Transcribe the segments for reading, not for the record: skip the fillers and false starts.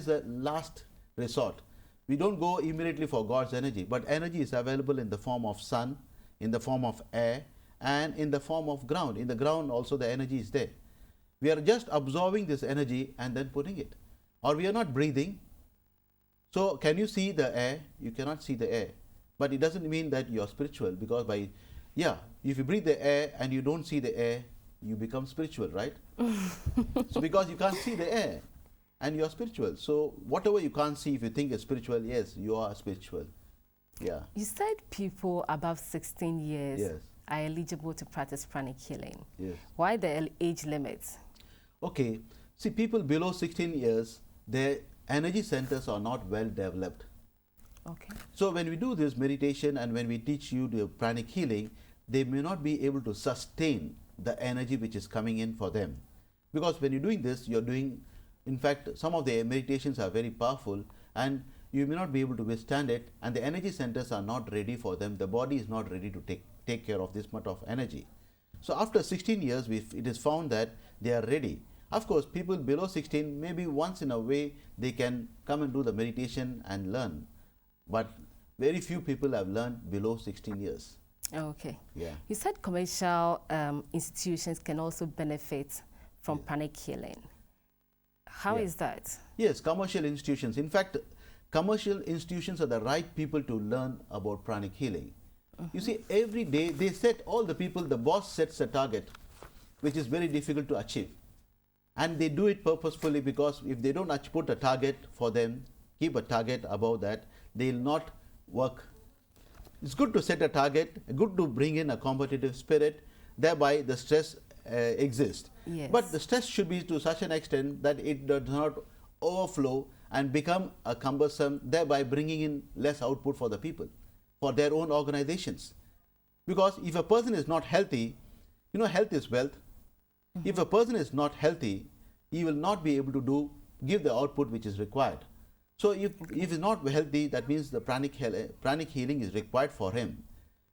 is the last resort. We don't go immediately for God's energy, but energy is available in the form of sun, in the form of air, and in the form of ground. In the ground also the energy is there. We are just absorbing this energy and then putting it. Or we are not breathing. So can you see the air? You cannot see the air. But it doesn't mean that you are spiritual, because if you breathe the air and you don't see the air, you become spiritual, right? So because you can't see the air and you are spiritual. So whatever you can't see, if you think is spiritual, yes, you are spiritual. Yeah. You said people above 16 years Yes. are eligible to practice pranic healing. Yes. Why the age limits? Okay. See, people below 16 years, their energy centers are not well developed. Okay. So when we do this meditation and when we teach you the pranic healing, they may not be able to sustain the energy which is coming in for them. Because when you're doing this, you're doing, in fact, some of the meditations are very powerful and you may not be able to withstand it, and the energy centers are not ready for them. The body is not ready to take care of this much of energy. So after 16 years, it is found that they are ready. Of course, people below 16, maybe once in a way, they can come and do the meditation and learn. But very few people have learned below 16 years. Okay. Yeah. You said commercial institutions can also benefit from pranic healing. How is that? Yes, commercial institutions. In fact, commercial institutions are the right people to learn about pranic healing. You see, every day they set all the people, the boss sets a target, which is very difficult to achieve. And they do it purposefully, because if they don't put a target for them, keep a target above that, they will not work. It's good to set a target, good to bring in a competitive spirit, thereby the stress exists. Yes. But the stress should be to such an extent that it does not overflow and become a cumbersome, thereby bringing in less output for the people, for their own organizations. Because if a person is not healthy, you know, health is wealth. If a person is not healthy, he will not be able to give the output which is required. So if he's not healthy, that means the pranic healing is required for him.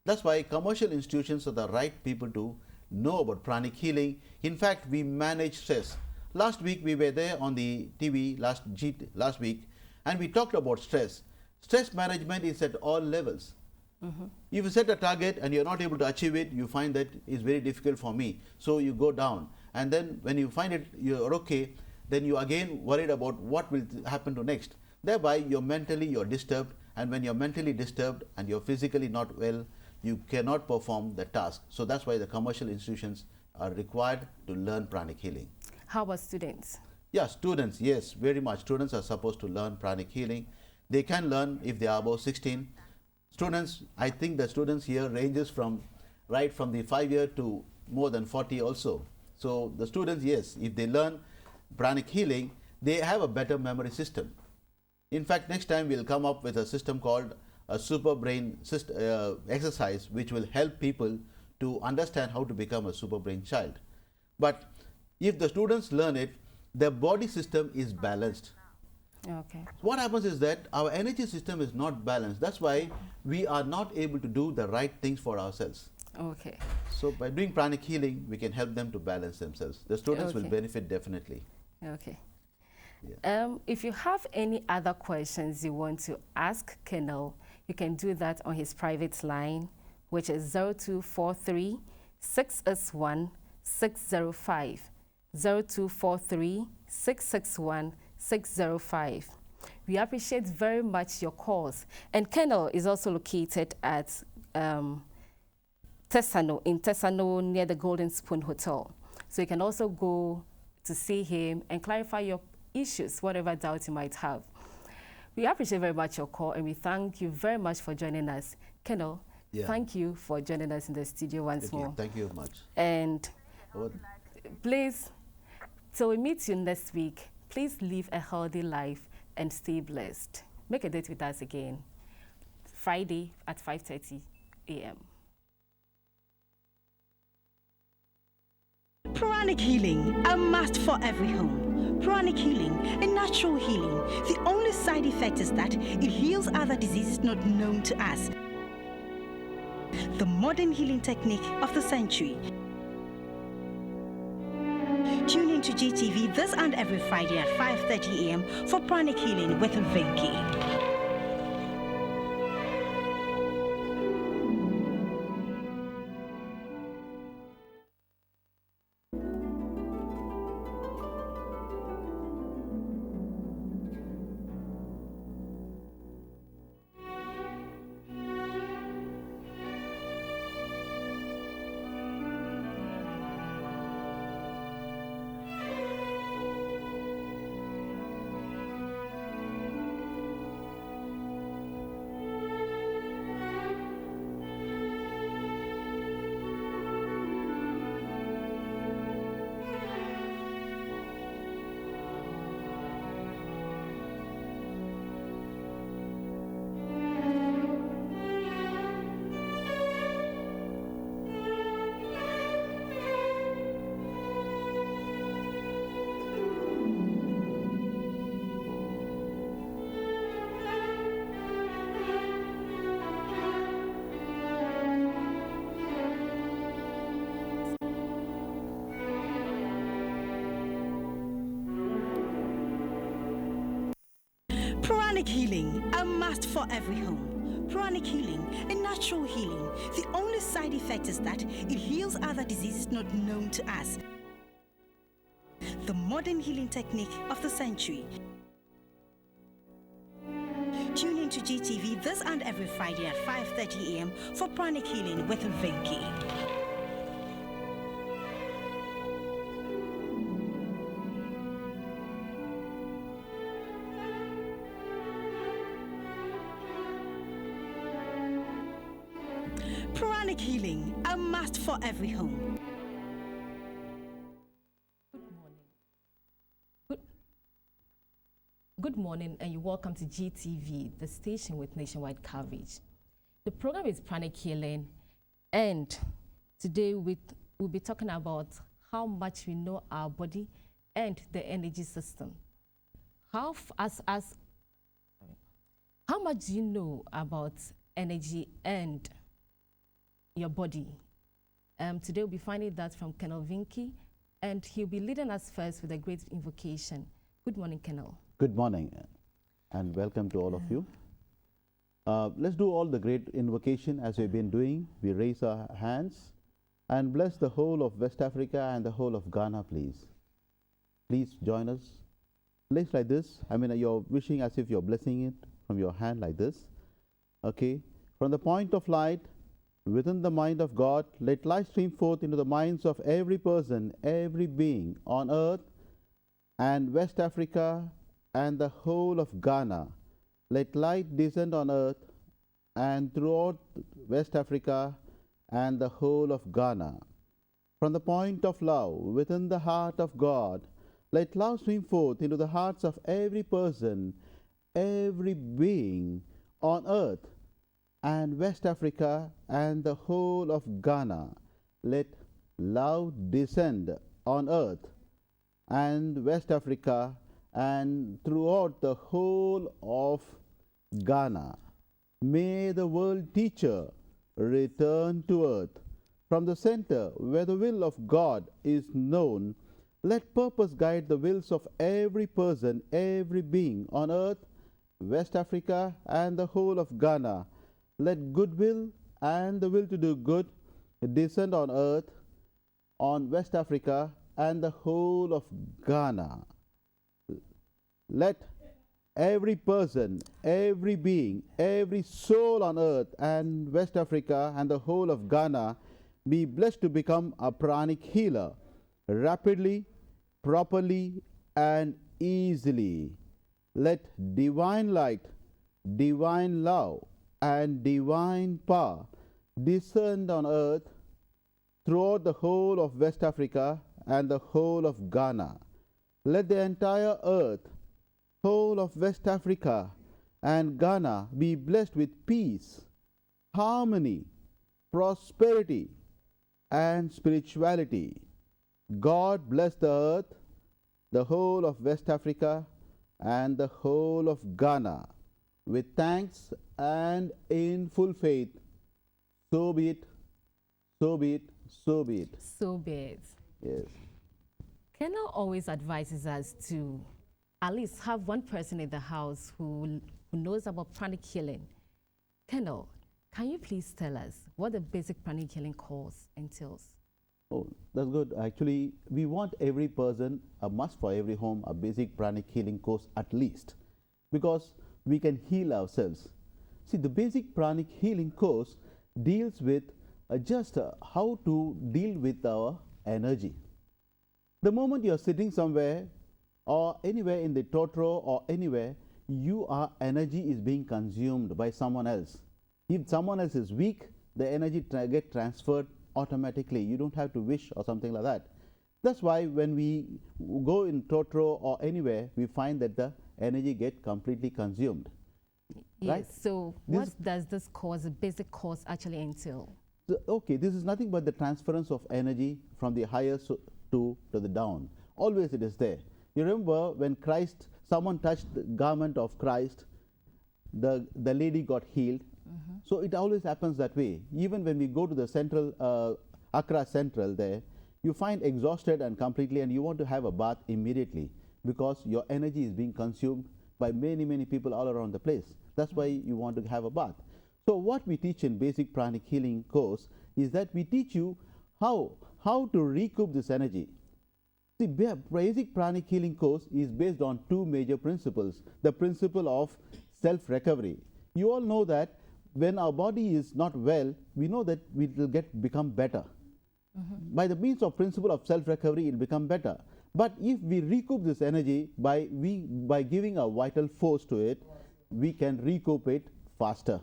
That's why commercial institutions are the right people to know about pranic healing. In fact, we manage stress. Last week we were there on the TV last week, and we talked about stress. Stress management is at all levels. If you set a target and you're not able to achieve it, you find that it's very difficult for me. So you go down. And then when you find it, you're okay, then you again worried about what will happen to next. Thereby, you're disturbed. And when you're mentally disturbed and you're physically not well, you cannot perform the task. So that's why the commercial institutions are required to learn pranic healing. How about students? Yeah, students, yes, very much. Students are supposed to learn pranic healing. They can learn if they are above 16. Students, I think the students here ranges from right from the 5-year to more than 40 also. So the students, yes, if they learn pranic healing, they have a better memory system. In fact, next time we'll come up with a system called a super brain exercise, which will help people to understand how to become a super brain child. But if the students learn it, their body system is balanced. Okay. What happens is that our energy system is not balanced. That's why we are not able to do the right things for ourselves. Okay. So by doing pranic healing, we can help them to balance themselves. The students will Okay. benefit definitely. Okay. Yeah. If you have any other questions you want to ask Colonel, you can do that on his private line, which is 0243 661 605. 0243 661 605. We appreciate very much your calls. And Colonel is also located at Tesano, in Tesano near the Golden Spoon Hotel. So you can also go to see him and clarify your issues, whatever doubts you might have. We appreciate very much your call, and we thank you very much for joining us. Colonel, thank you for joining us in the studio once more. Thank you much. And please, till we meet you next week, please live a healthy life and stay blessed. Make a date with us again, Friday at 5:30 a.m. Pranic healing, a must for every home. Pranic healing, a natural healing. The only side effect is that it heals other diseases not known to us. The modern healing technique of the century. Tune in to GTV this and every Friday at 5:30 a.m. for Pranic Healing with Vinky. Pranic Healing, a must for every home. Pranic Healing, a natural healing. The only side effect is that it heals other diseases not known to us. The modern healing technique of the century. Tune in to GTV this and every Friday at 5:30 a.m. for Pranic Healing with Vinky. Pranic Healing, a must for every home. Good morning, and you're welcome to GTV, the station with nationwide coverage. The program is Pranic Healing, and today we'll be talking about how much we know our body and the energy system. How much do you know about energy and your body? Today we'll be finding that from Colonel Vinky, and he'll be leading us first with a great invocation. Good morning, Colonel. Good morning and welcome to all of you. Let's do all the great invocation as we've been doing. We raise our hands and bless the whole of West Africa and the whole of Ghana, please. Please join us. Place like this. I mean, you're wishing as if you're blessing it from your hand like this. Okay. From the point of light within the mind of God, let light stream forth into the minds of every person, every being on earth and West Africa and the whole of Ghana. Let light descend on earth and throughout West Africa and the whole of Ghana. From the point of love within the heart of God, let love stream forth into the hearts of every person, every being on earth and West Africa and the whole of Ghana. Let love descend on earth and West Africa and throughout the whole of Ghana. May the world teacher return to earth. From the center where the will of God is known, let purpose guide the wills of every person, every being on earth, West Africa and the whole of Ghana. Let goodwill and the will to do good descend on earth, on West Africa and the whole of Ghana. Let every person, every being, every soul on earth and West Africa and the whole of Ghana be blessed to become a pranic healer rapidly, properly and easily. Let divine light, divine love and divine power descend on earth throughout the whole of West Africa and the whole of Ghana. Let the entire earth, whole of West Africa and Ghana be blessed with peace, harmony, prosperity and spirituality. God bless the earth, the whole of West Africa and the whole of Ghana. With thanks and in full faith, so be it, so be it, so be it. So be it. Yes. Kendall always advises us to at least have one person in the house who knows about pranic healing. Kendall, can you please tell us what the basic pranic healing course entails? Oh, that's good. Actually, we want every person, a must for every home, a basic pranic healing course at least, because we can heal ourselves. See, the basic pranic healing course deals with just how to deal with our energy. The moment you are sitting somewhere or anywhere in the totro or anywhere, your energy is being consumed by someone else. If someone else is weak, the energy get transferred automatically. You don't have to wish or something like that. That's why when we go in totro or anywhere, we find that the energy get completely consumed. Yes. Right? So what does this course, the basic course, actually entail? So, okay, this is nothing but the transference of energy from the higher to the down. Always it is there. You remember when Christ, someone touched the garment of Christ, the lady got healed. So it always happens that way. Even when we go to the central, Accra Central there, you find exhausted and completely, and you want to have a bath immediately because your energy is being consumed by many, many people all around the place. That's why you want to have a bath. So what we teach in basic pranic healing course is that we teach you how to recoup this energy. The basic pranic healing course is based on two major principles. The principle of self-recovery. You all know that when our body is not well, we know that we will become better. By the means of principle of self-recovery, it will become better. But if we recoup this energy by giving a vital force to it, we can recoup it faster.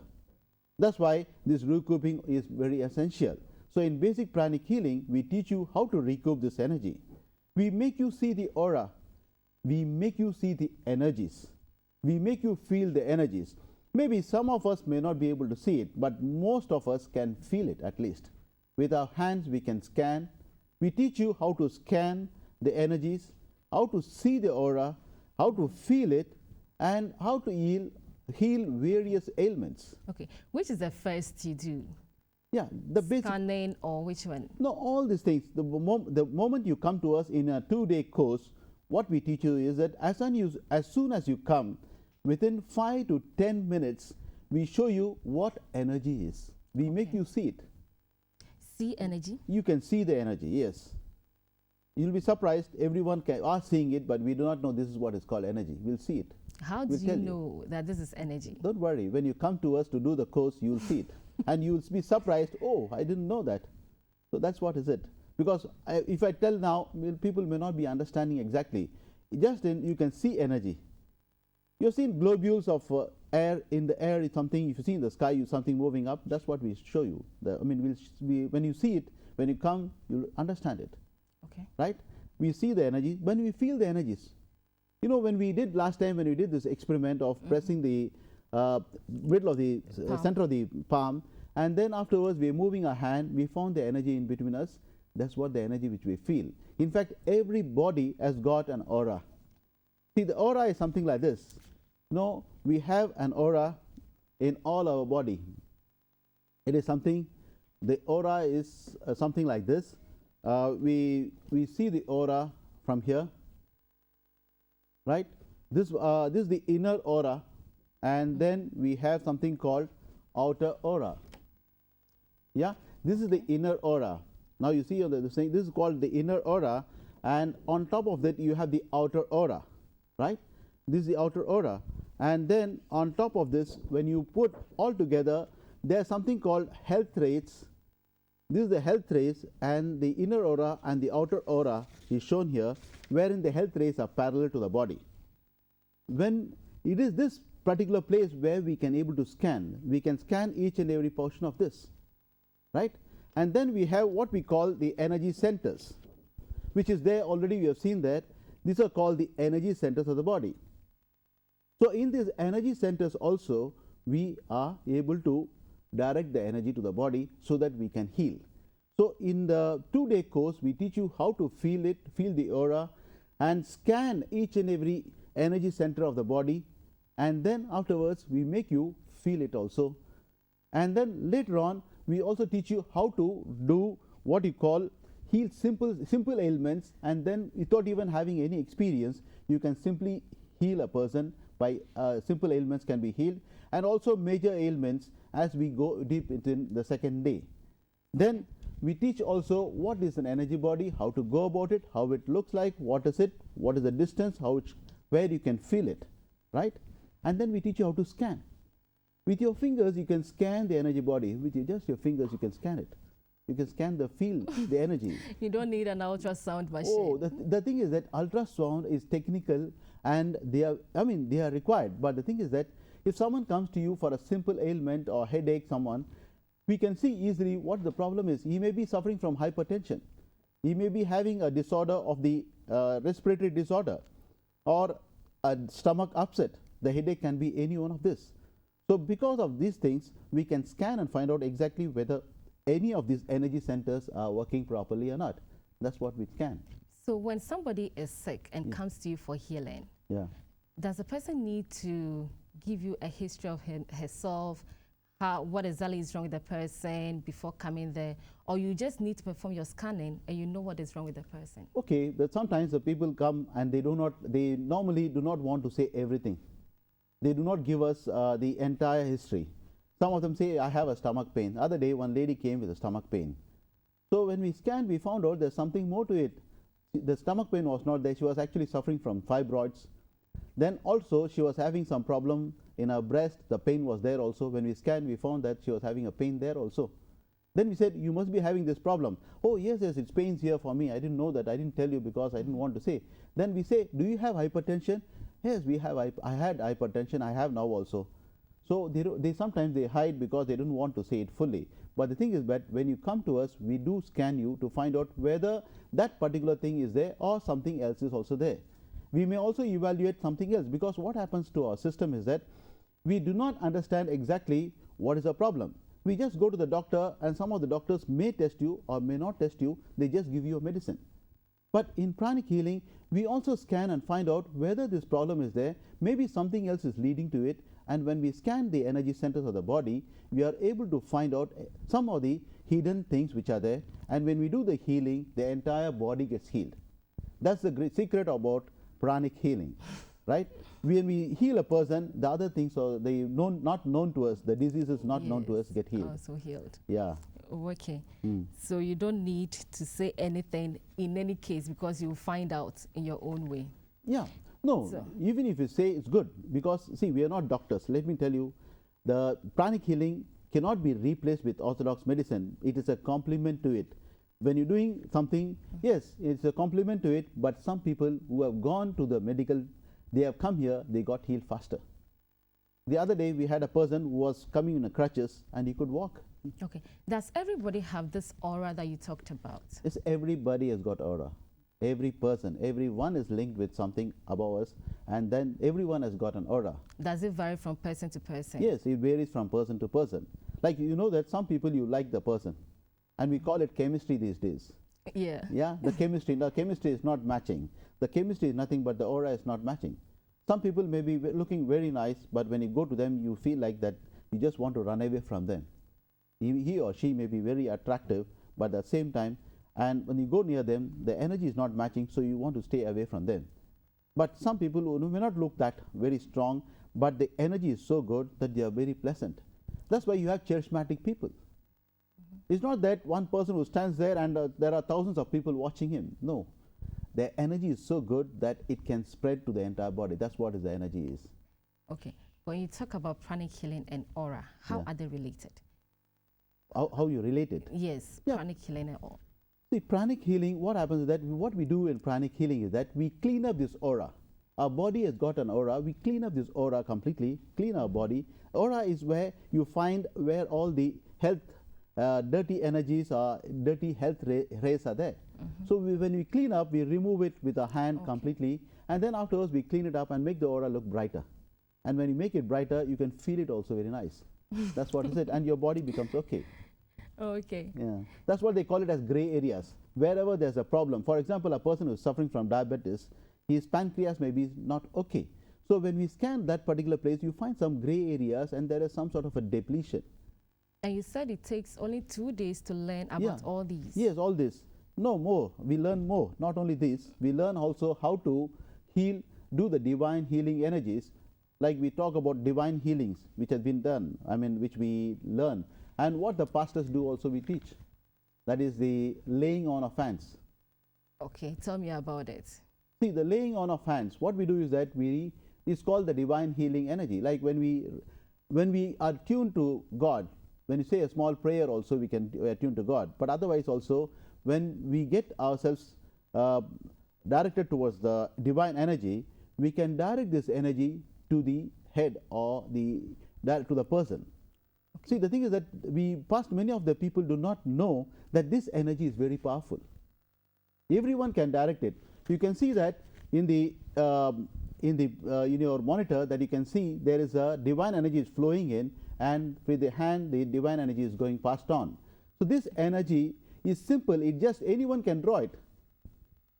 That's why this recouping is very essential. So in basic pranic healing, we teach you how to recoup this energy. We make you see the aura. We make you see the energies. We make you feel the energies. Maybe some of us may not be able to see it, but most of us can feel it at least. With our hands, we can scan. We teach you how to scan the energies, how to see the aura, how to feel it, and how to heal various ailments. Okay, which is the first you do? Yeah, the basic. Scanning or which one? No, all these things. The moment you come to us in a 2-day course, what we teach you is that as soon as you come, within 5 to 10 minutes, we show you what energy is. We make you see it. See energy? You can see the energy, yes. You'll be surprised. Everyone are seeing it, but we do not know this is what is called energy. We'll see it. How do you know that this is energy? Don't worry. When you come to us to do the course, you'll see it. And you'll be surprised, oh, I didn't know that. So that's what is it. Because if I tell now, people may not be understanding exactly. You can see energy. You've seen globules of air in the air. Is something. If you see in the sky, something moving up. That's what we show you. When you see it, when you come, you'll understand it. Okay. Right? We see the energy. When we feel the energies. You know, when we did last time, when we did this experiment of pressing the middle of the center of the palm, and then afterwards we are moving our hand, we found the energy in between us. That's what the energy which we feel. In fact, every body has got an aura. See, the aura is something like this. No, we have an aura in all our body. It is something, the aura is something like this. We see the aura from here, right? This is the inner aura, and then we have something called outer aura. Yeah, this is the inner aura. Now you see this is called the inner aura, and on top of that you have the outer aura, right? This is the outer aura. And then on top of this, when you put all together, there's something called health rates. This is the health rays, and the inner aura and the outer aura is shown here, wherein the health rays are parallel to the body. When it is this particular place where we can able to scan, we can scan each and every portion of this, right? And then we have what we call the energy centers, which is there already. We have seen that. These are called the energy centers of the body. So in these energy centers also, we are able to direct the energy to the body so that we can heal. So in the 2-day course, we teach you how to feel it, feel the aura, and scan each and every energy center of the body. And then afterwards, we make you feel it also. And then later on, we also teach you how to do what you call heal simple ailments, and then without even having any experience, you can simply heal a person by simple ailments can be healed, and also major ailments as we go deep into the second day. Then we teach also what is an energy body, how to go about it, how it looks like, what is it, what is the distance, where you can feel it, right? And then we teach you how to scan. With your fingers, you can scan the energy body. With just your fingers, you can scan it. You can scan the field, the energy. You don't need an ultrasound machine. Oh, the thing is that ultrasound is technical, and they are required. But the thing is that if someone comes to you for a simple ailment or headache, we can see easily what the problem is. He may be suffering from hypertension. He may be having a disorder of the respiratory disorder, or a stomach upset. The headache can be any one of this. So because of these things, we can scan and find out exactly whether any of these energy centers are working properly or not. That's what we scan. So when somebody is sick and comes to you for healing, does the person need to give you a history of herself, what exactly is wrong with the person before coming there, or you just need to perform your scanning and you know what is wrong with the person? Okay, but sometimes the people come and they normally do not want to say everything. They do not give us the entire history. Some of them say, I have a stomach pain. The other day, one lady came with a stomach pain. So when we scanned, we found out there's something more to it. The stomach pain was not there. She was actually suffering from fibroids. Then also, she was having some problem in her breast. The pain was there also. When we scanned, we found that she was having a pain there also. Then we said, you must be having this problem. Oh, yes, it's pains here for me. I didn't know that. I didn't tell you because I didn't want to say. Then we say, do you have hypertension? Yes, we have. I had hypertension. I have now also. So they sometimes they hide because they don't want to say it fully. But the thing is that when you come to us, we do scan you to find out whether that particular thing is there or something else is also there. We may also evaluate something else, because what happens to our system is that we do not understand exactly what is the problem. We just go to the doctor, and some of the doctors may test you or may not test you. They just give you a medicine. But in pranic healing, we also scan and find out whether this problem is there. Maybe something else is leading to it. And when we scan the energy centers of the body, we are able to find out some of the hidden things which are there. And when we do the healing, the entire body gets healed. That's the great secret about pranic healing, right? When we heal a person, the other things are not known to us, the diseases not known to us get healed. Also healed. Yeah. Okay. So you don't need to say anything in any case, because you'll find out in your own way. Yeah. No, even if you say it's good, because see, we are not doctors. Let me tell you, the pranic healing cannot be replaced with orthodox medicine. It is a complement to it. When you're doing something, yes, it's a complement to it, but some people who have gone to the medical, they have come here, they got healed faster. The other day, we had a person who was coming in a crutches and he could walk. Okay. Does everybody have this aura that you talked about? Yes, everybody has got aura. Every person, everyone is linked with something above us, and then everyone has got an aura. Does it vary from person to person? Yes, it varies from person to person. Like, you know that some people you like the person, and we call it chemistry these days. Yeah. Yeah, the chemistry is not matching. The chemistry is nothing but the aura is not matching. Some people may be looking very nice, but when you go to them, you feel like that you just want to run away from them. He or she may be very attractive, but at the same time, and when you go near them, the energy is not matching, so you want to stay away from them. But some people who may not look that very strong, but the energy is so good that they are very pleasant. That's why you have charismatic people. It's not that one person who stands there and there are thousands of people watching him. No. Their energy is so good that it can spread to the entire body. That's what the energy is. Okay. When you talk about pranic healing and aura, how are they related? How you relate it? Yes, pranic healing and aura. See, pranic healing, what happens is that what we do in pranic healing is that we clean up this aura. Our body has got an aura. We clean up this aura completely, clean our body. Aura is where you find where all the health, dirty energies or dirty health rays are there. So when we clean up, we remove it with our hand completely. And then afterwards, we clean it up and make the aura look brighter. And when you make it brighter, you can feel it also very nice. That's what is it. And your body becomes okay. Okay. Yeah, that's what they call it as gray areas. Wherever there's a problem, for example, a person who's suffering from diabetes, his pancreas may be not okay. So when we scan that particular place, you find some gray areas and there is some sort of a depletion. And you said it takes only 2 days to learn about all these. Yes, all this. No, more. We learn more. Not only this, we learn also how to heal, do the divine healing energies. Like we talk about divine healings, which has been done, which we learn. And what the pastors do also we teach. That is the laying on of hands. Okay, tell me about it. See, the laying on of hands, what we do is that it's called the divine healing energy. Like when we are tuned to God, when you say a small prayer also we can attune to God. But otherwise also, when we get ourselves directed towards the divine energy, we can direct this energy to the head or to the person. Okay. See, the thing is that many of the people do not know that this energy is very powerful. Everyone can direct it. You can see that in your monitor, that you can see there is a divine energy is flowing in, and with the hand the divine energy is going passed on. So this energy is simple. It just anyone can draw it.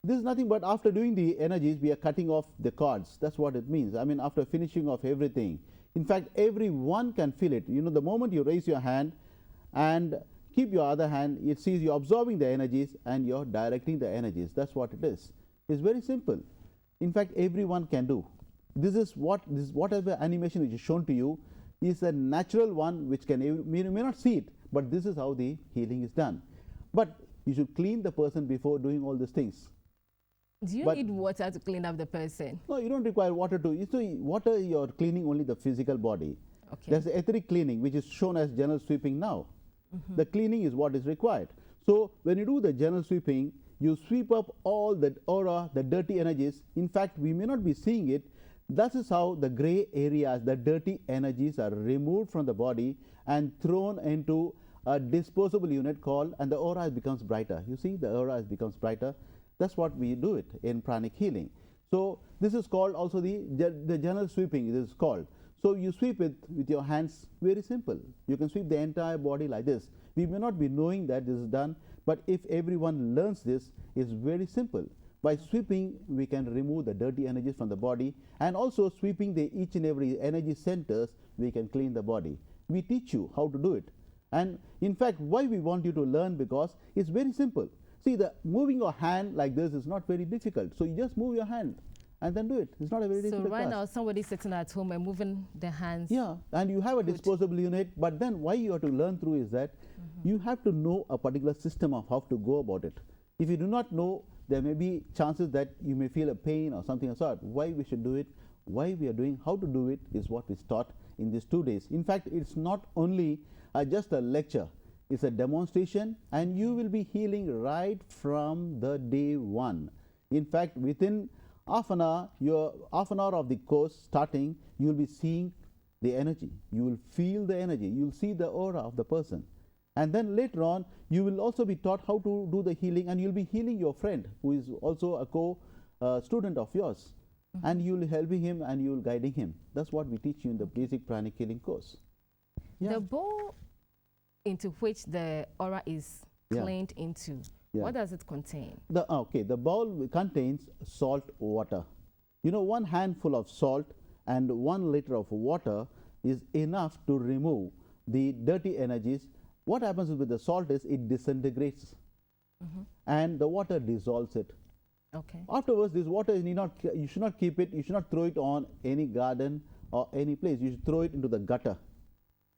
This is nothing but after doing the energies, we are cutting off the cords. That's what it means. After finishing off everything. In fact, everyone can feel it. The moment you raise your hand and keep your other hand, it sees you absorbing the energies and you're directing the energies. That's what it is. It's very simple. In fact, everyone can do. Whatever animation which is shown to you is a natural one, which you may not see it, but this is how the healing is done. But you should clean the person before doing all these things. Do you need water to clean up the person? No, you don't require water water, you're cleaning only the physical body. Okay. There's the etheric cleaning, which is shown as general sweeping now. The cleaning is what is required. So when you do the general sweeping, you sweep up all the aura, the dirty energies. In fact, we may not be seeing it. That is how the gray areas, the dirty energies are removed from the body and thrown into a disposable unit called, and the aura becomes brighter. You see, the aura becomes brighter. That's what we do it in pranic healing. So this is called also the general sweeping. It is called. So you sweep it with your hands. Very simple. You can sweep the entire body like this. We may not be knowing that this is done, but if everyone learns this, it's very simple. By sweeping, we can remove the dirty energies from the body, and also sweeping each and every energy centers, we can clean the body. We teach you how to do it. And in fact, why we want you to learn, because it's very simple. See, moving your hand like this is not very difficult. So you just move your hand and then do it. It's not a very difficult task. So right now, somebody sitting at home and moving their hands. Yeah, and you have a disposable unit, but then why you have to learn through is that you have to know a particular system of how to go about it. If you do not know, there may be chances that you may feel a pain or something of sort. Why we should do it, why we are doing, how to do it is what is taught in these 2 days. In fact, it's not only just a lecture. It's a demonstration, and you will be healing right from the day one. In fact, within half an hour of the course starting, you will be seeing the energy. You will feel the energy. You will see the aura of the person. And then later on, you will also be taught how to do the healing, and you'll be healing your friend who is also a co-student of yours. And you will be helping him and you will guiding him. That's what we teach you in the basic pranic healing course. Yeah. The bowl into which the aura is cleaned into, what does it contain? The bowl contains salt water. 1 handful of salt and 1 liter of water is enough to remove the dirty energies. What happens with the salt is it disintegrates, and the water dissolves it. Okay. Afterwards, this water you should not keep it. You should not throw it on any garden or any place. You should throw it into the gutter.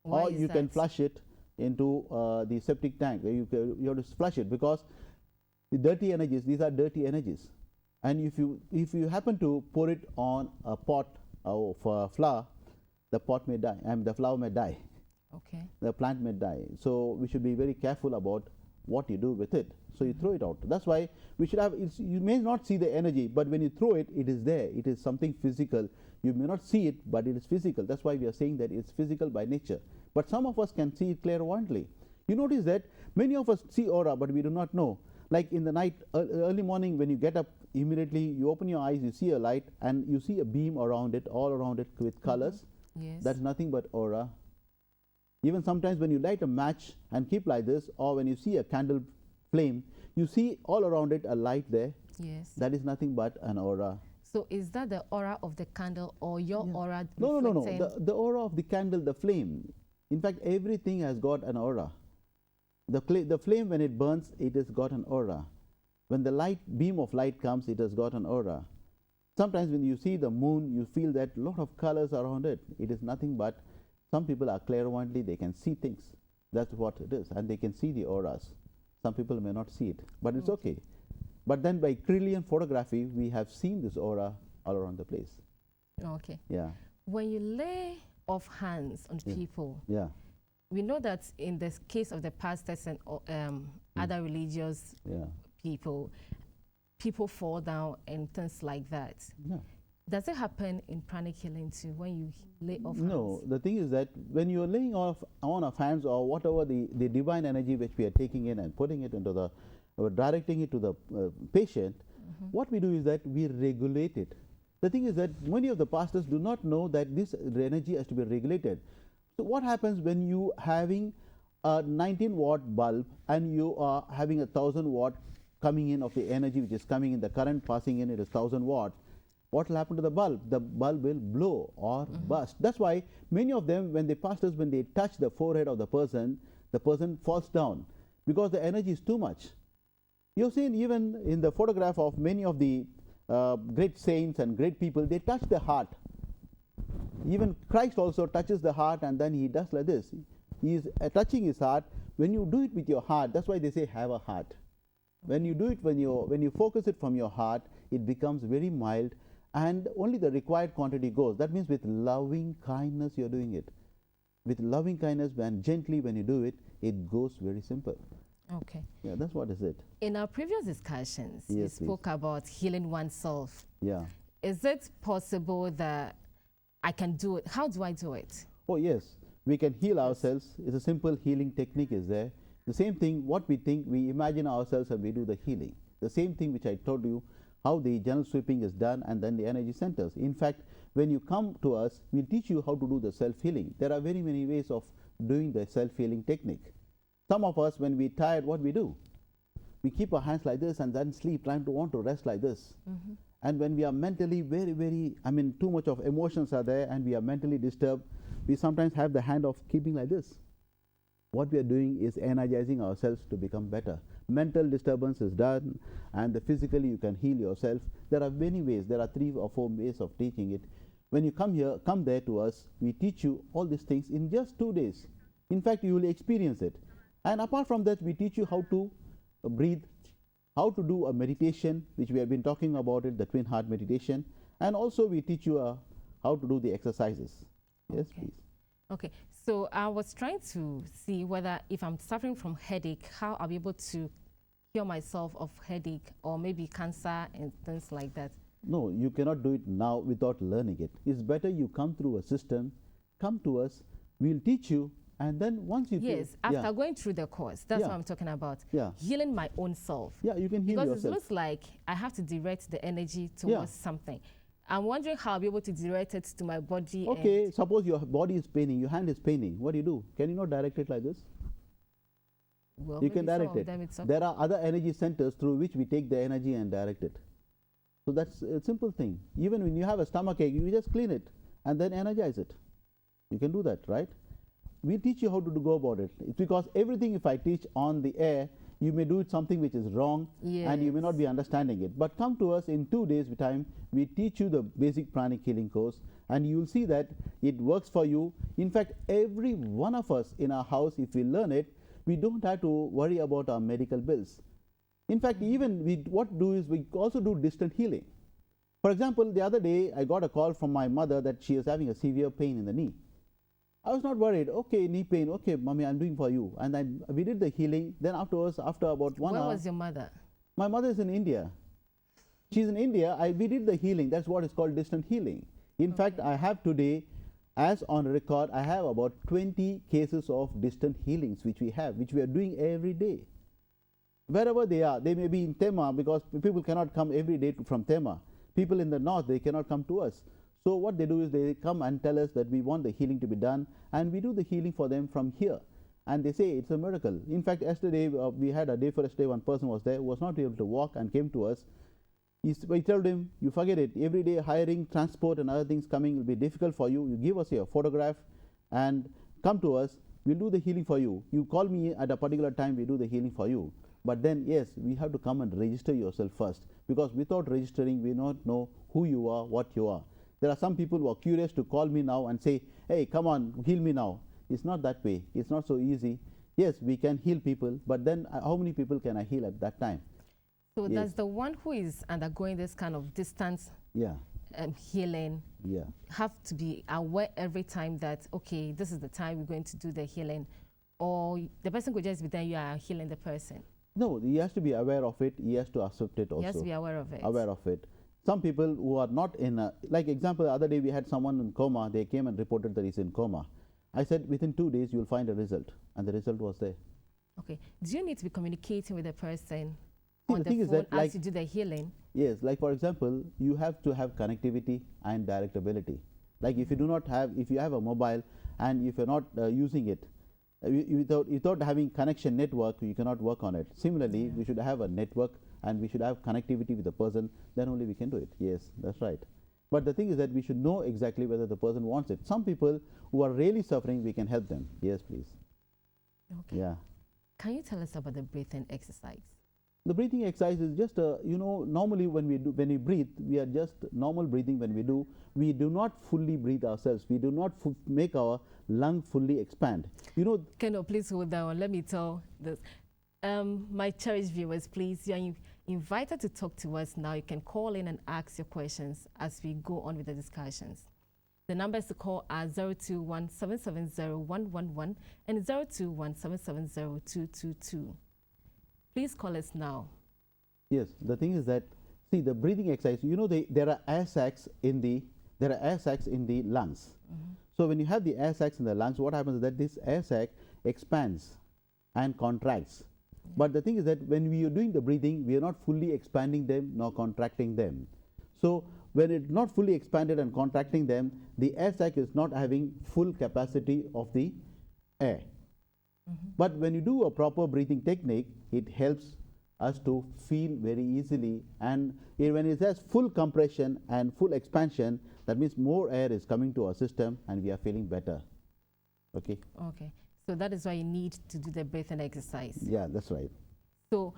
Why or you can flush it into the septic tank. You have to flush it, because the dirty energies, these are dirty energies, and if you happen to pour it on a pot of flower, the pot may die and the flower may die. Okay. The plant may die. So we should be very careful about what you do with it. So you throw it out. That's why we should have. You may not see the energy, but when you throw it, it is there. It is something physical. You may not see it, but it is physical. That's why we are saying that it's physical by nature. But some of us can see it clairvoyantly. You notice that many of us see aura, but we do not know. Like in the night, early morning, when you get up, immediately you open your eyes, you see a light, and you see a beam around it, all around it with colors. Yes. That's nothing but aura. Even sometimes when you light a match and keep like this, or when you see a candle flame, you see all around it a light there. Yes. That is nothing but an aura. So is that the aura of the candle or your aura? No. The aura of the candle, the flame. In fact, everything has got an aura. The flame, when it burns, it has got an aura. When the light beam of light comes, it has got an aura. Sometimes when you see the moon, you feel that lot of colors around it. It is nothing but some people are clairvoyantly, they can see things. That's what it is, and they can see the auras. Some people may not see it, but it's okay. But then by Kirlian photography, we have seen this aura all around the place. Okay. Yeah. When you lay off hands on people, Yeah. we know that in the case of the pastors and other religious people, people fall down and things like that. Yeah. Does it happen in pranic healing too, when you lay off hands? No, the thing is that when you're laying off on of hands or whatever the divine energy which we are taking in and putting it into the, directing it to the patient, what we do is that we regulate it. The thing is that many of the pastors do not know that this energy has to be regulated. So what happens when you having a 19-watt bulb and you are having a 1,000-watt coming in of the energy which is coming in, the current passing in, it is 1,000 watts. What will happen to the bulb? The bulb will blow or burst. That's why many of them, when the pastors, when they touch the forehead of the person falls down because the energy is too much. You've seen even in the photograph of many of the great saints and great people, they touch the heart. Even Christ also touches the heart and then he does like this. He is touching his heart. When you do it with your heart, that's why they say have a heart. When you do it, when you focus it from your heart, it becomes very mild and only the required quantity goes. That means with loving kindness you're doing it. With loving kindness and gently when you do it, it goes very simple. Okay. Yeah, that's what is it. In our previous discussions, Yes, you spoke about healing oneself. Yeah. Is it possible that I can do it? How do I do it? Oh yes, we can heal ourselves. It's a simple healing technique is there. The same thing, what we think, we imagine ourselves and we do the healing. The same thing which I told you, how the general sweeping is done and then the energy centers. In fact, when you come to us, we'll teach you how to do the self-healing. There are very many ways of doing the self-healing technique. Some of us, when we're tired, what we do? We keep our hands like this and then sleep, trying to want to rest like this. And when we are mentally very, too much of emotions are there and we are mentally disturbed, we sometimes have the hand of keeping like this. What we are doing is energizing ourselves to become better. Mental disturbance is done and physically you can heal yourself. There are many ways. There are 3 or 4 ways of teaching it. When you come there to us, we teach you all these things in just 2 days. In fact, you will experience it. And apart from that, we teach you how to breathe, how to do a meditation, which we have been talking about it, the twin heart meditation. And also we teach you how to do the exercises. Yes, please. Okay, so I was trying to see whether if I'm suffering from headache, how I'll be able to cure myself of headache or maybe cancer and things like that. No, you cannot do it now without learning it. It's better you come through a system, come to us, we'll teach you, and then once you after going through the course, that's what I'm talking about. Healing my own self. Yeah, you can heal yourself. Because it looks like I have to direct the energy towards something. I'm wondering how I'll be able to direct it to my body. Okay, suppose your body is paining, your hand is paining. What do? Can you not direct it like this? Well, you can direct it. There are other energy centers through which we take the energy and direct it. So that's a simple thing. Even when you have a stomach ache, you just clean it and then energize it. You can do that, right? We'll teach you how to go about it. It's because everything if I teach on the air, you may do it something which is wrong and you may not be understanding it. But come to us in 2 days time, we teach you the basic pranic healing course and you'll see that it works for you. In fact, every one of us in our house, if we learn it, we don't have to worry about our medical bills. In fact, even what we do is we also do distant healing. For example, the other day I got a call from my mother that she is having a severe pain in the knee. I was not worried. Okay, knee pain. Okay, mommy, I'm doing for you. And then we did the healing. Then afterwards, after about 1 hour. Where was your mother? My mother is in India. She's in India. We did the healing. That's what is called distant healing. In fact, I have today, as on record, I have about 20 cases of distant healings which we are doing every day. Wherever they are, they may be in Tema because people cannot come every day from Tema. People in the north, they cannot come to us. So what they do is they come and tell us that we want the healing to be done and we do the healing for them from here. And they say it's a miracle. In fact, yesterday we had a day for yesterday, one person was there who was not able to walk and came to us. We told him, you forget it, every day hiring, transport and other things coming will be difficult for you. You give us your photograph and come to us, we'll do the healing for you. You call me at a particular time, we do the healing for you. But then, yes, we have to come and register yourself first, because without registering, we not know who you are, what you are. There are some people who are curious to call me now and say, hey, come on, heal me now. It's not that way. It's not so easy. Yes, we can heal people, but then how many people can I heal at that time? So Yes. does the one who is undergoing this kind of distance Yeah, healing yeah. have to be aware every time that, okay, this is the time we're going to do the healing, or the person could just be there, you are healing the person? No, he has to be aware of it. He has to accept it also. He has to be aware of it. Aware of it. Some people who are not in a, like example, the other day we had someone in coma. They came and reported that he's in coma. I said within 2 days you'll find a result, and the result was there. Okay. Do you need to be communicating with the person See, on the the thing is phone that, as like, you do the healing? Yes, like for example, you have to have connectivity and directability. Like if you do not have, if you have a mobile and if you're not using it, without having connection network, you cannot work on it. Similarly, we should have a network and we should have connectivity with the person, then only we can do it. Yes, that's right. But the thing is that we should know exactly whether the person wants it. Some people who are really suffering, we can help them. Yes, please. Okay. Yeah. Can you tell us about the breathing exercise? The breathing exercise is just, normally when we breathe, we are just normal breathing when we do. We do not fully breathe ourselves. We do not make our lung fully expand. Keno, please hold that one. Let me tell this. My cherished viewers, please, you are invited to talk to us now. You can call in and ask your questions as we go on with the discussions. The numbers to call are 021-770-111 and 021-770-222. Please call us now. Yes, the thing is that, see, the breathing exercise, there are air sacs in the lungs. So when you have the air sacs in the lungs, what happens is that this air sac expands and contracts. But the thing is that when we are doing the breathing, we are not fully expanding them nor contracting them. So when it's not fully expanded and contracting them, the air sac is not having full capacity of the air. But when you do a proper breathing technique, it helps us to feel very easily. And when it has full compression and full expansion, that means more air is coming to our system and we are feeling better. Okay? Okay. So that is why you need to do the breathing exercise. Yeah, that's right. So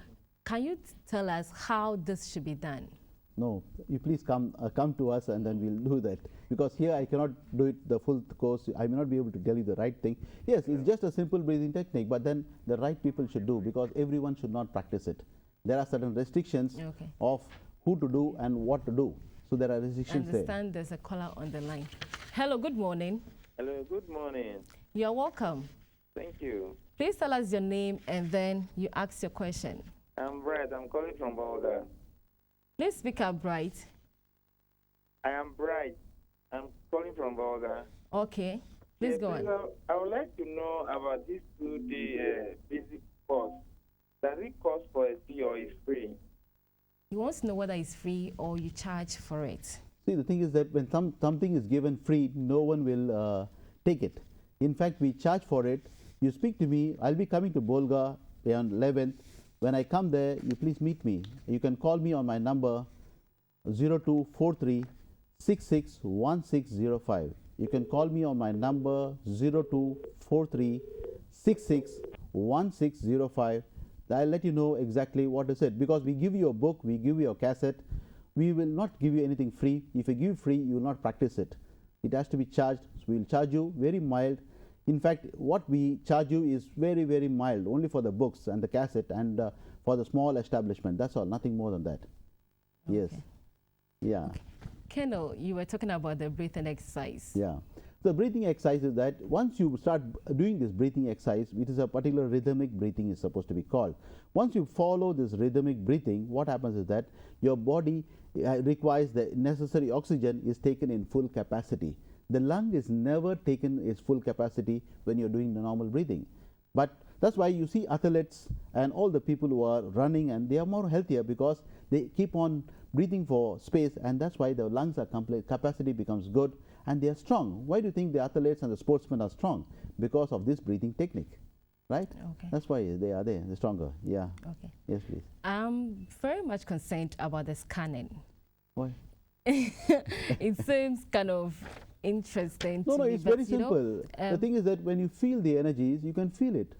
can you tell us how this should be done? No, you please come to us and then we'll do that. Because here I cannot do it the full course. I may not be able to tell you the right thing. Yes, it's just a simple breathing technique, but then the right people should do, because everyone should not practice it. There are certain restrictions of who to do and what to do. So there are restrictions there. I understand there's a caller on the line. Hello, good morning. Hello, good morning. You're welcome. Thank you. Please tell us your name and then you ask your question. I'm Brad. I'm calling from Bolga. Please speak up, Bright. I am Bright. I'm calling from Bolga. Okay. Please go on. I would like to know about this 2-day basic course. Does it cost for a fee or is free? You want to know whether it's free or you charge for it. See, the thing is that when something is given free, no one will take it. In fact, we charge for it. You speak to me. I'll be coming to Bolga on 11th. When I come there, you please meet me. You can call me on my number 0243 661605. You can call me on my number 0243 661605. I'll let you know exactly what is it, because we give you a book, we give you a cassette. We will not give you anything free. If we give free, you will not practice it. It has to be charged. So we will charge you very mild. In fact, what we charge you is very, very mild, only for the books and the cassette and for the small establishment. That's all, nothing more than that. Okay. Yes. Yeah. Keno, you were talking about the breathing exercise. Yeah. The breathing exercise is that once you start doing this breathing exercise, it is a particular rhythmic breathing is supposed to be called. Once you follow this rhythmic breathing, what happens is that your body requires the necessary oxygen is taken in full capacity. The lung is never taken its full capacity when you're doing the normal breathing. But that's why you see athletes and all the people who are running, and they are more healthier because they keep on breathing for space, and that's why the lungs are capacity becomes good and they are strong. Why do you think the athletes and the sportsmen are strong? Because of this breathing technique, right? Okay. That's why they are there, they're stronger. Yeah. Okay. Yes, please. I'm very much concerned about the scanning. Why? It seems kind of interesting to me. No, it's very simple. The thing is that when you feel the energies, you can feel it.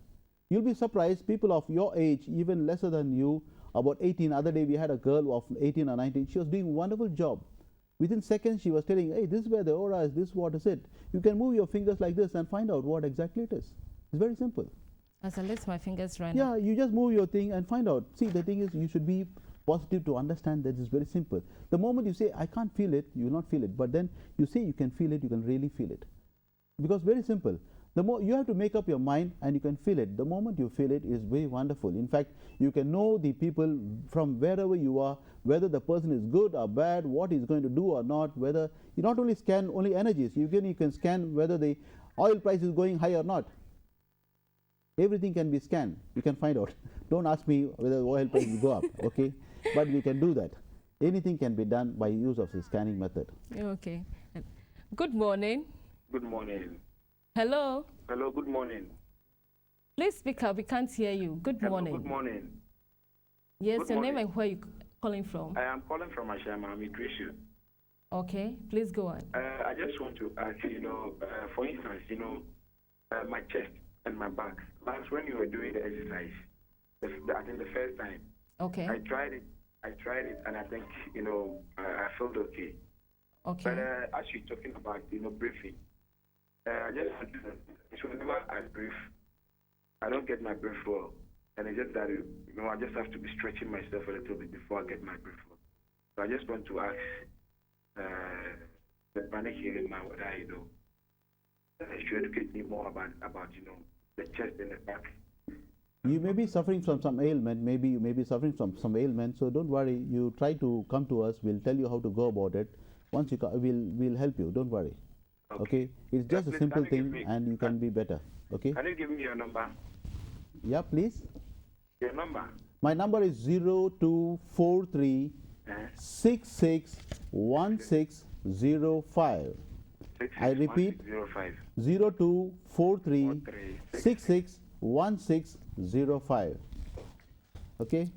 You'll be surprised, people of your age, even lesser than you, about 18. Other day we had a girl of 18 or 19. She was doing a wonderful job. Within seconds she was telling, hey, this is where the aura is, this what is it. You can move your fingers like this and find out what exactly it is. It's very simple. As I lift my fingers right Yeah, now. you just move your thing and find out. See, the thing is, you should be positive to understand that it's very simple. The moment you say, I can't feel it, you will not feel it. But then you say you can feel it, you can really feel it. Because very simple. The more you have to make up your mind and you can feel it. The moment you feel it is very wonderful. In fact, you can know the people from wherever you are, whether the person is good or bad, what he's going to do or not, whether you not only scan only energies, you can scan whether the oil price is going high or not. Everything can be scanned. You can find out. Don't ask me whether the oil price will go up, okay? But we can do that. Anything can be done by use of the scanning method. Okay. Good morning. Good morning. Hello. Hello, good morning. Please speak up. We can't hear you. Good Hello, morning. good morning. Yes, Good your morning. name and where you calling from? I am calling from Ashama, I'm Idrisu. Okay, please go on. I just want to ask, for instance, my chest and my back. Last when you were doing the exercise, I think the first time, Okay. I tried it, and I think, I felt okay. Okay. But as you're talking about, breathing, I just want to know, so whenever I breathe, I don't get my breath well. And it's just that, I just have to be stretching myself a little bit before I get my breath well. So I just want to ask the Pranic healing man whether, should educate me more about the chest and the back. You may be suffering from some ailment, maybe you may be suffering from some ailment, so don't worry. You try to come to us, we'll tell you how to go about it. Once you come, we'll help you, don't worry. Okay? It's just a simple thing and you can be better. Okay? Can you give me your number? Yeah, please. Your number? My number is 0243 661605. I repeat, 0243 661605. Okay?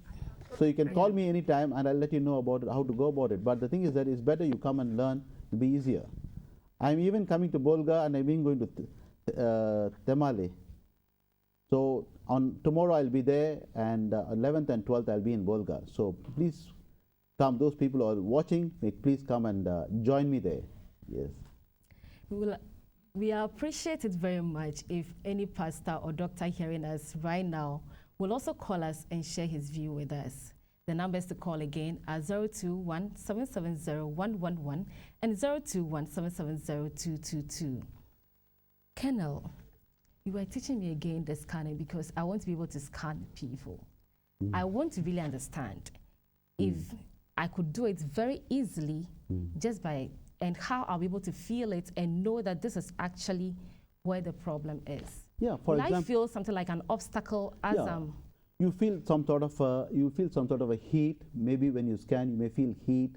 So you can call me anytime and I'll let you know about how to go about it. But the thing is that it's better you come and learn, it'll be easier. I'm even coming to Bolga and I'm even going to Temale. So on tomorrow I'll be there, and 11th and 12th I'll be in Bolga. So please come. Those people who are watching, please come and join me there. Yes. We appreciate it very much if any pastor or doctor hearing us right now will also call us and share his view with us. The numbers to call again are 021-770-111 and 021-770-222. Colonel, you were teaching me again the scanning because I want to be able to scan people. I want to really understand if I could do it very easily just by, and how I'll be able to feel it and know that this is actually where the problem is. Yeah, for example, I feel something like an obstacle as you feel some sort of a heat. Maybe when you scan, you may feel heat.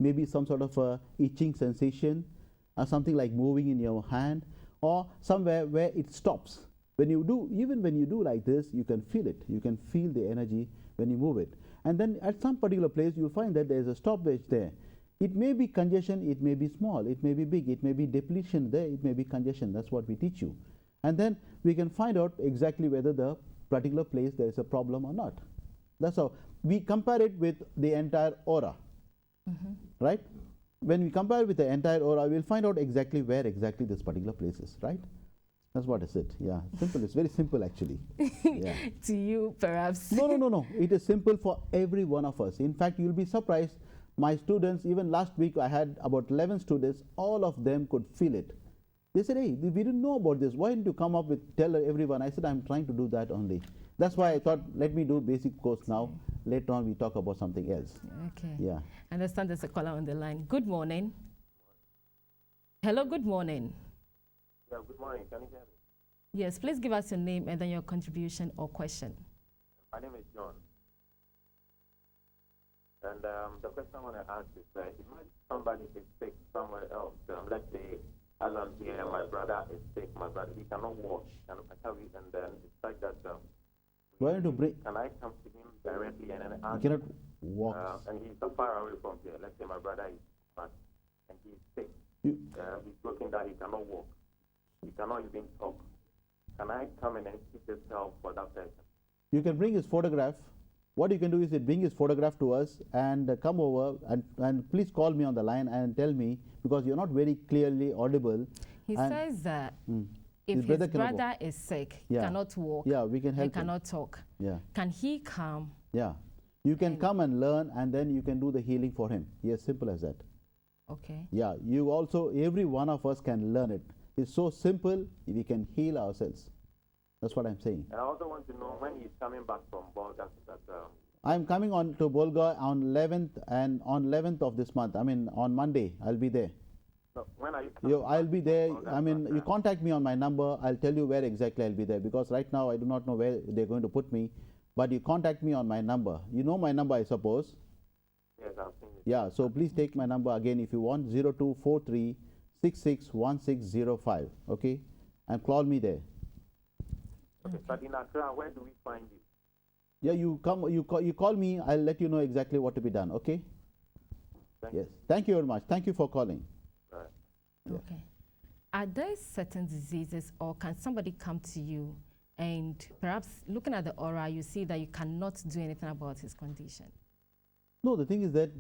Maybe some sort of a itching sensation, or something like moving in your hand, or somewhere where it stops. Even when you do like this, you can feel it. You can feel the energy when you move it. And then at some particular place, you'll find that there's a stoppage there. It may be congestion, it may be small, it may be big, it may be depletion there, it may be congestion. That's what we teach you. And then we can find out exactly whether the particular place there is a problem or not. That's how. We compare it with the entire aura, right? When we compare with the entire aura, we'll find out exactly where exactly this particular place is, right? That's what is it. Yeah, simple. It's very simple actually. Yeah. To you, perhaps. No. It is simple for every one of us. In fact, you'll be surprised. My students, even last week, I had about 11 students. All of them could feel it. They said, "Hey, we didn't know about this. Why didn't you come up with tell everyone?" I said, "I'm trying to do that only." That's why I thought, let me do basic course now. Later on, we talk about something else. Okay. Yeah. I understand there's a caller on the line. Good morning. Hello, good morning. Yeah, good morning. Can you hear me? Yes, please give us your name and then your contribution or question. My name is John. And the question I want to ask is that imagine somebody is sick somewhere else. Let's say, as I'm here, my brother is sick. My brother, he cannot walk. And then it's like that. Why don't you break? Can I come to him directly and then You ask? cannot walk. And he's so far away from here. Let's say my brother is fat and he's sick. You, He's looking that he cannot walk. He cannot even talk. Can I come in and seek this help for that person? You can bring his photograph. What you can do is bring his photograph to us and come over and please call me on the line and tell me, because you're not very clearly audible. He says that if His his brother cannot brother is sick, he Yeah. cannot walk, Yeah, we can he help him. cannot talk, Yeah, can he come? yeah. You can come and learn, and then you can do the healing for him. Yes, simple as that. Okay. Yeah, you also, every one of us can learn it. It's so simple, we can heal ourselves. That's what I'm saying. And I also want to know when he's coming back from Bolga. I'm coming on to Bolga on 11th and on 11th of this month. I mean, on Monday, I'll be there. So when are you coming I'll back be from there. Bolga I mean, to you Accra? contact me on my number. I'll tell you where exactly I'll be there, because right now I do not know where they're going to put me. But you contact me on my number. You know my number, I suppose. Yes, I've seen it. Yeah, so please take my number again if you want, 0243 661605. Okay, and call me there. Okay, but in Accra, where do we find you? Yeah, you call me. I'll let you know exactly what to be done. Okay. Thank Yes. Thank you very much. Thank you for calling. you. Right. Yeah. Okay. Are there certain diseases, or can somebody come to you and perhaps looking at the aura, you see that you cannot do anything about his condition? No, the thing is that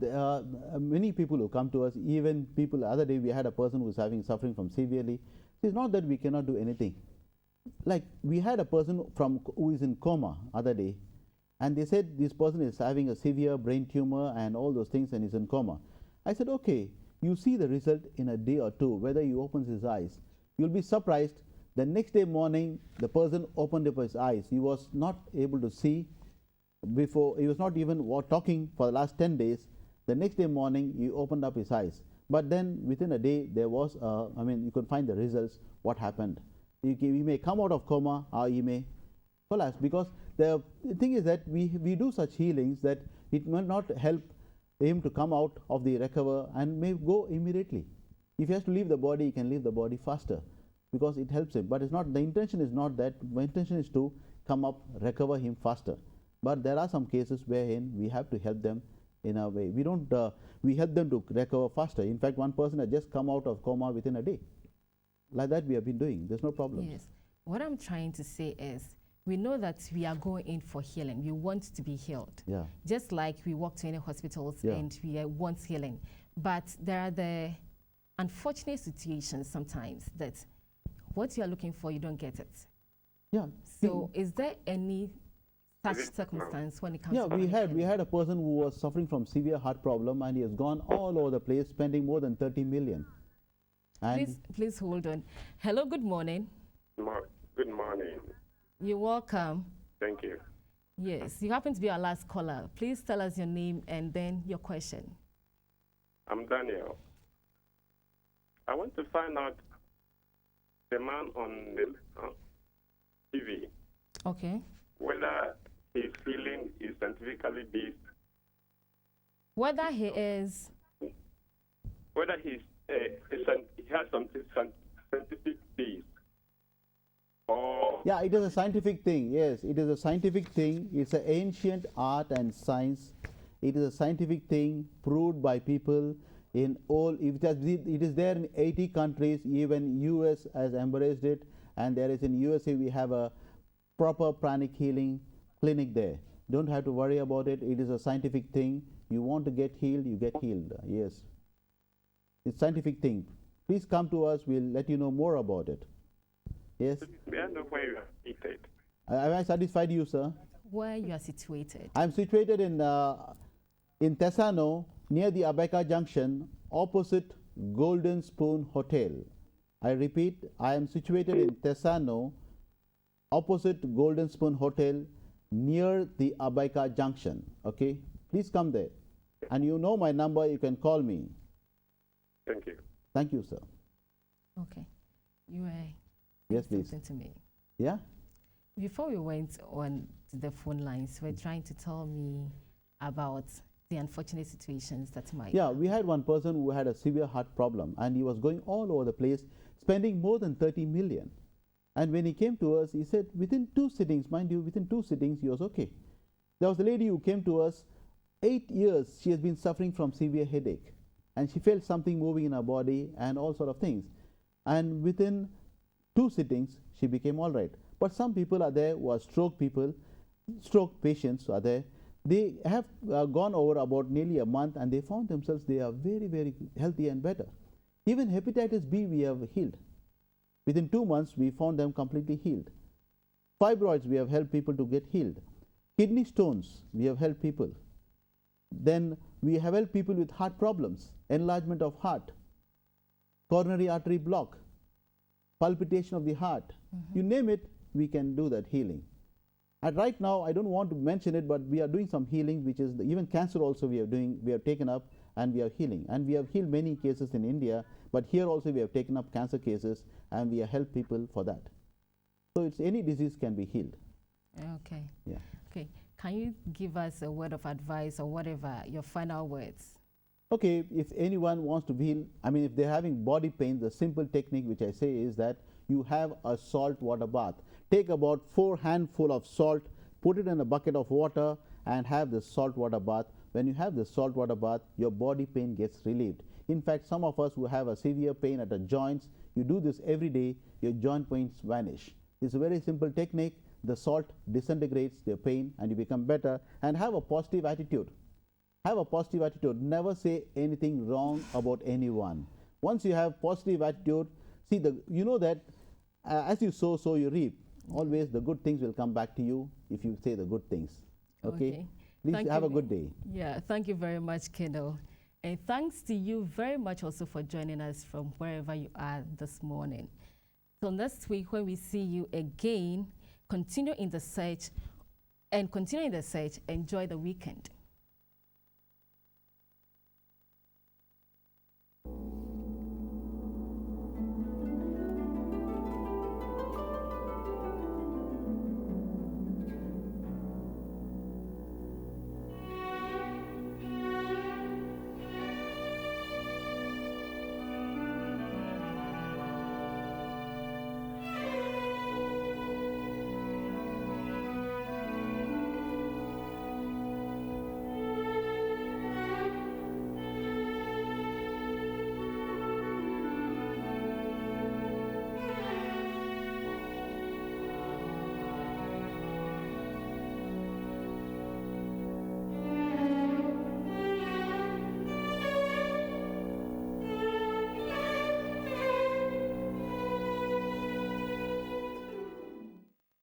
many people who come to us, even people, the other day we had a person who was suffering from severely. It's not that we cannot do anything. Like we had a person who is in coma other day, and they said this person is having a severe brain tumor and all those things and is in coma. I said, okay, you see the result in a day or two, whether he opens his eyes. You'll be surprised. The next day morning, the person opened up his eyes. He was not able to see before. He was not even talking for the last 10 days. The next day morning, he opened up his eyes. But then within a day, there was, I mean, you could find the results, what happened. He may come out of coma, or he may collapse, because the thing is that we do such healings that it may not help him to come out of the recover and may go immediately. If he has to leave the body, he can leave the body faster, because it helps him. But it's not, the intention is not that. My intention is to come up, recover him faster. But there are some cases wherein we have to help them in a way. We don't, we help them to recover faster. In fact, one person had just come out of coma within a day. Like that we have been doing. There's no problem. Yes. What I'm trying to say is, we know that we are going in for healing. We want to be healed. Yeah. Just like we walk to any hospitals Yeah. and we want healing. But there are the unfortunate situations sometimes that what you are looking for, you don't get it. Yeah. So is there any such circumstance when it comes Yeah, to we healing? had a person who was suffering from severe heart problem, and he has gone all over the place, spending more than 30 million. And Please hold on. Hello, good morning. Good morning. You're welcome. Thank you. Yes, you happen to be our last caller. Please tell us your name and then your question. I'm Daniel. I want to find out the man on the TV, Okay. whether his healing is scientifically based, Whether he is, whether he has something scientific base, or yeah, it is a scientific thing. Yes, it is a scientific thing. It's an ancient art and science. It is a scientific thing proved by people in all. It is there in 80 countries. Even US has embraced it, and there is in USA we have a proper pranic healing clinic there. Don't have to worry about it. It is a scientific thing. You want to get healed, you get healed. Yes, it's a scientific thing. Please come to us. We'll let you know more about it. Yes. may I know where you are seated? Have I satisfied you, sir? where you are situated. I'm situated in Tesano, near the Abeka Junction, opposite Golden Spoon Hotel. I repeat, I am situated in Tesano, opposite Golden Spoon Hotel, near the Abeka Junction. Okay, please come there. And you know my number, you can call me. Thank you. Thank you, sir. Okay. You were Yes, saying please. something to me. Yeah? Before we went on the phone lines, you were trying to tell me about the unfortunate situations that might. Yeah, we had one person who had a severe heart problem, and he was going all over the place, spending more than 30 million. And when he came to us, he said within 2 sittings, mind you, within 2 sittings, he was okay. There was a lady who came to us, 8 years she has been suffering from severe headache, and she felt something moving in her body and all sort of things. And within 2 sittings, she became all right. But some people are there who are stroke people, stroke patients are there. They have gone over about nearly a month and they found themselves they are very, very healthy and better. Even hepatitis B we have healed. Within 2 months, we found them completely healed. Fibroids, we have helped people to get healed. Kidney stones, we have helped people. Then we have helped people with heart problems, enlargement of heart, coronary artery block, palpitation of the heart. You name it, we can do that healing. And right now, I don't want to mention it, but we are doing some healing, which is even cancer also we have taken up and we are healing. And we have healed many cases in India, but here also we have taken up cancer cases and we have helped people for that. So it's any disease can be healed. Okay. Yeah. Okay. Can you give us a word of advice or whatever, your final words? Okay, if anyone wants to heal, I mean, if they're having body pain, the simple technique which I say is that you have a salt water bath. Take about 4 handfuls of salt, put it in a bucket of water and have the salt water bath. When you have the salt water bath, your body pain gets relieved. In fact, some of us who have a severe pain at the joints, you do this every day, your joint pains vanish. It's a very simple technique. The salt disintegrates the pain and you become better. And have a positive attitude. Have a positive attitude. Never say anything wrong about anyone. Once you have positive attitude, see, you know that as you sow, so you reap. Always the good things will come back to you if you say the good things. Okay? Please have a good day. Yeah, thank you very much, Kendall. And thanks to you very much also for joining us from wherever you are this morning. So next week when we see you again, continue in the search, enjoy the weekend.